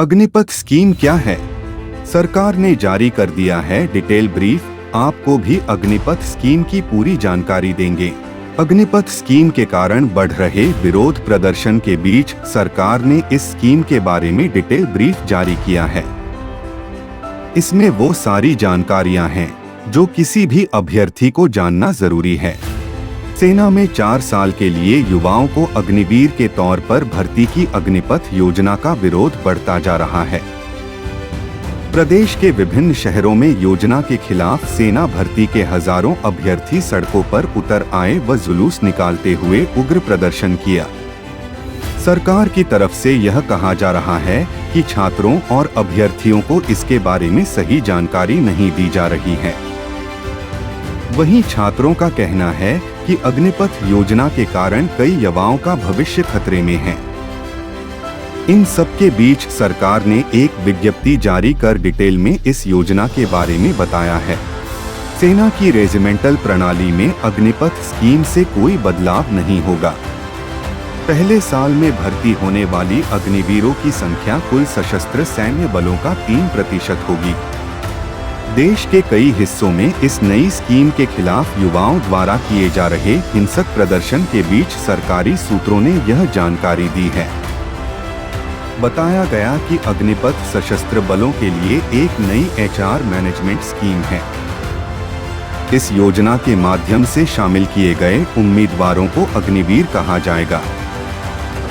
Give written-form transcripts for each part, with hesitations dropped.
Agnipath scheme क्या है? सरकार ने जारी कर दिया है डिटेल ब्रीफ। आपको भी अग्निपथ स्कीम की पूरी जानकारी देंगे। अग्निपथ स्कीम के कारण बढ़ रहे विरोध प्रदर्शन के बीच सरकार ने इस स्कीम के बारे में डिटेल ब्रीफ जारी किया है। इसमें वो सारी जानकारियां हैं जो किसी भी अभ्यर्थी को जानना जरूरी है। सेना में 4 साल के लिए युवाओं को अग्निवीर के तौर पर भर्ती की अग्निपथ योजना का विरोध बढ़ता जा रहा है। प्रदेश के विभिन्न शहरों में योजना के खिलाफ सेना भर्ती के हजारों अभ्यर्थी सड़कों पर उतर आए व जुलूस निकालते हुए उग्र प्रदर्शन किया। सरकार की तरफ से यह कहा जा रहा है कि छात्रों और अभ्यर्थियों को इसके बारे में सही जानकारी नहीं दी जा रही है। वहीं छात्रों का कहना है कि अग्निपथ योजना के कारण कई युवाओं का भविष्य खतरे में है। इन सब के बीच सरकार ने एक विज्ञप्ति जारी कर डिटेल में इस योजना के बारे में बताया है। सेना की रेजिमेंटल प्रणाली में अग्निपथ स्कीम से कोई बदलाव नहीं होगा। पहले साल में भर्ती होने वाली अग्निवीरों की संख्या कुल सशस्त्र सैन्य बलों का 3% होगी। देश के कई हिस्सों में इस नई स्कीम के खिलाफ युवाओं द्वारा किए जा रहे हिंसक प्रदर्शन के बीच सरकारी सूत्रों ने यह जानकारी दी है। बताया गया कि अग्निपथ सशस्त्र बलों के लिए एक नई HR मैनेजमेंट स्कीम है। इस योजना के माध्यम से शामिल किए गए उम्मीदवारों को अग्निवीर कहा जाएगा।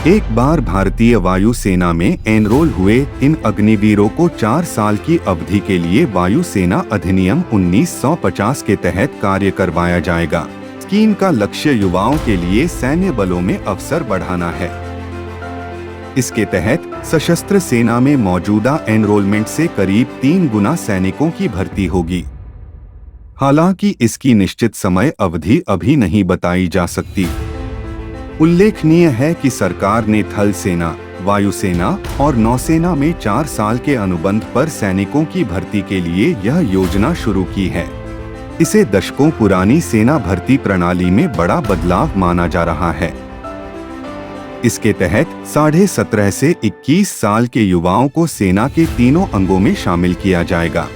एक बार भारतीय वायु सेना में एनरोल हुए इन अग्निवीरों को 4 साल की अवधि के लिए वायु सेना अधिनियम 1950 के तहत कार्य करवाया जाएगा। स्कीम का लक्ष्य युवाओं के लिए सैन्य बलों में अवसर बढ़ाना है। इसके तहत सशस्त्र सेना में मौजूदा एनरोलमेंट से करीब 3 गुना सैनिकों की भर्ती होगी। हालांकि इसकी निश्चित समय अवधि अभी नहीं बताई जा सकती। उल्लेखनीय है कि सरकार ने थल सेना, वायुसेना और नौसेना में 4 साल के अनुबंध पर सैनिकों की भर्ती के लिए यह योजना शुरू की है। इसे दशकों पुरानी सेना भर्ती प्रणाली में बड़ा बदलाव माना जा रहा है। इसके तहत 17.5 से 21 साल के युवाओं को सेना के तीनों अंगों में शामिल किया जाएगा।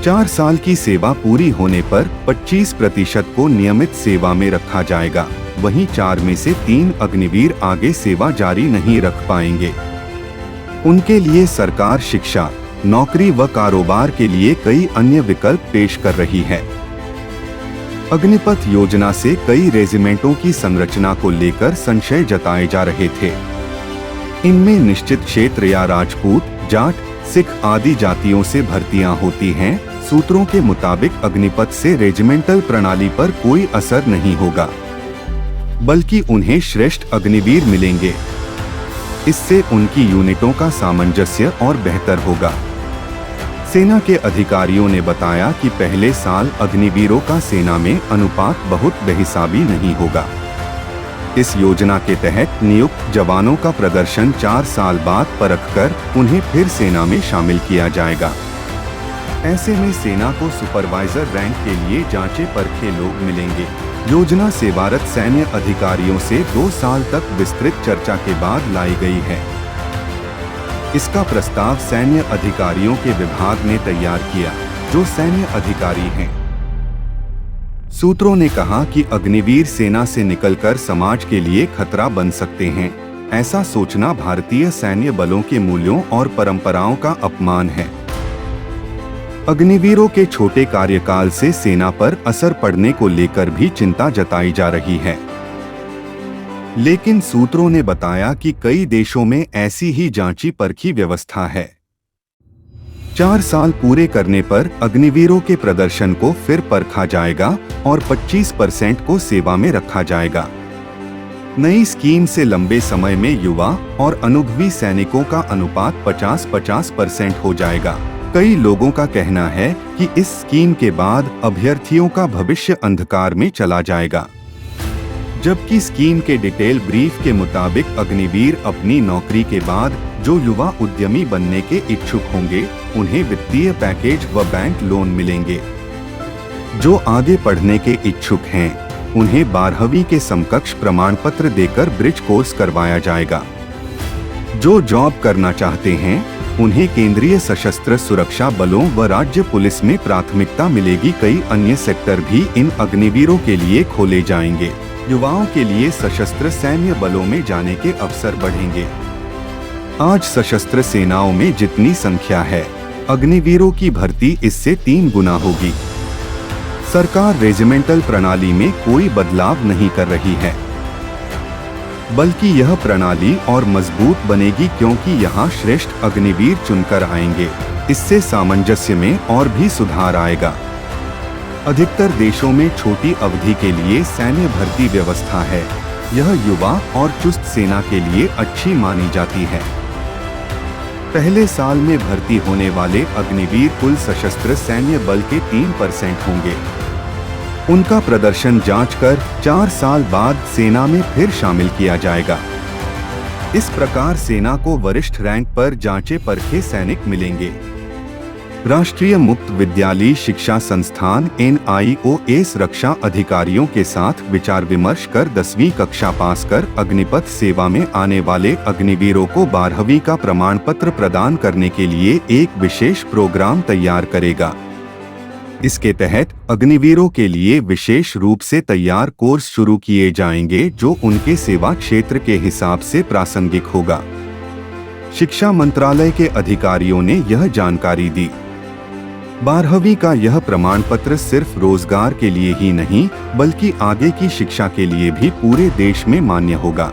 4 साल की सेवा पूरी होने पर 25% को नियमित सेवा में रखा जाएगा। वहीं 4 में से 3 अग्निवीर आगे सेवा जारी नहीं रख पाएंगे। उनके लिए सरकार शिक्षा, नौकरी व कारोबार के लिए कई अन्य विकल्प पेश कर रही है। अग्निपथ योजना से कई रेजिमेंटों की संरचना को लेकर संशय जताए जा रहे थे। इनमें निश्चित क्षेत्र या राजपूत, जाट, सिख आदि जातियों से भर्तियां होती हैं। सूत्रों के मुताबिक अग्निपथ से रेजिमेंटल प्रणाली पर कोई असर नहीं होगा, बल्कि उन्हें श्रेष्ठ अग्निवीर मिलेंगे। इससे उनकी यूनिटों का सामंजस्य और बेहतर होगा। सेना के अधिकारियों ने बताया कि पहले साल अग्निवीरों का सेना में अनुपात बहुत बेहिसाबी नहीं होगा। इस योजना के तहत नियुक्त जवानों का प्रदर्शन 4 साल बाद परखकर उन्हें फिर सेना में शामिल किया जाएगा। ऐसे में सेना को सुपरवाइजर रैंक के लिए जांचे परखे लोग मिलेंगे। योजना सेवारत सैन्य अधिकारियों से 2 साल तक विस्तृत चर्चा के बाद लाई गई है। इसका प्रस्ताव सैन्य अधिकारियों के विभाग ने तैयार किया, जो सैन्य अधिकारी हैं। सूत्रों ने कहा कि अग्निवीर सेना से निकलकर समाज के लिए खतरा बन सकते हैं। ऐसा सोचना भारतीय सैन्य बलों के मूल्यों और परंपराओं का अपमान है। अग्निवीरों के छोटे कार्यकाल से सेना पर असर पड़ने को लेकर भी चिंता जताई जा रही है। लेकिन सूत्रों ने बताया कि कई देशों में ऐसी ही जांची परखी व्यवस्था है। 4 साल पूरे करने पर अग्निवीरों के प्रदर्शन को फिर परखा जाएगा और 25% को सेवा में रखा जाएगा। नई स्कीम से लंबे समय में युवा और अनुभवी सैनिकों का अनुपात 50-50% हो जाएगा। कई लोगों का कहना है कि इस स्कीम के बाद अभ्यर्थियों का भविष्य अंधकार में चला जाएगा। जबकि स्कीम के डिटेल ब्रीफ के मुताबिक अग्निवीर अपनी नौकरी के बाद जो युवा उद्यमी बनने के इच्छुक होंगे, उन्हें वित्तीय पैकेज व बैंक लोन मिलेंगे। जो आगे पढ़ने के इच्छुक हैं, उन्हें 12वीं के समकक्ष प्रमाण पत्र देकर ब्रिज कोर्स करवाया जाएगा। जो जॉब करना चाहते हैं उन्हें केंद्रीय सशस्त्र सुरक्षा बलों व राज्य पुलिस में प्राथमिकता मिलेगी। कई अन्य सेक्टर भी इन अग्निवीरों के लिए खोले जाएंगे। युवाओं के लिए सशस्त्र सैन्य बलों में जाने के अवसर बढ़ेंगे। आज सशस्त्र सेनाओं में जितनी संख्या है, अग्निवीरों की भर्ती इससे 3 गुना होगी। सरकार रेजिमेंटल प्रणाली में कोई बदलाव नहीं कर रही है, बल्कि यह प्रणाली और मजबूत बनेगी, क्योंकि यहाँ श्रेष्ठ अग्निवीर चुनकर आएंगे। इससे सामंजस्य में और भी सुधार आएगा। अधिकतर देशों में छोटी अवधि के लिए सैन्य भर्ती व्यवस्था है। यह युवा और चुस्त सेना के लिए अच्छी मानी जाती है। पहले साल में भर्ती होने वाले अग्निवीर कुल सशस्त्र सैन्य बल के 3% होंगे। उनका प्रदर्शन जांचकर 4 साल बाद सेना में फिर शामिल किया जाएगा। इस प्रकार सेना को वरिष्ठ रैंक पर जांचे परखे सैनिक मिलेंगे। राष्ट्रीय मुक्त विद्यालयी शिक्षा संस्थान NIOS रक्षा अधिकारियों के साथ विचार विमर्श कर 10वीं कक्षा पास कर अग्निपथ सेवा में आने वाले अग्निवीरों को 12वीं का प्रमाण पत्र प्रदान करने के लिए एक विशेष प्रोग्राम तैयार करेगा। इसके तहत अग्निवीरों के लिए विशेष रूप से तैयार कोर्स शुरू किए जाएंगे, जो उनके सेवा क्षेत्र के हिसाब से प्रासंगिक होगा। शिक्षा मंत्रालय के अधिकारियों ने यह जानकारी दी। 12वीं का यह प्रमाण पत्र सिर्फ रोजगार के लिए ही नहीं, बल्कि आगे की शिक्षा के लिए भी पूरे देश में मान्य होगा।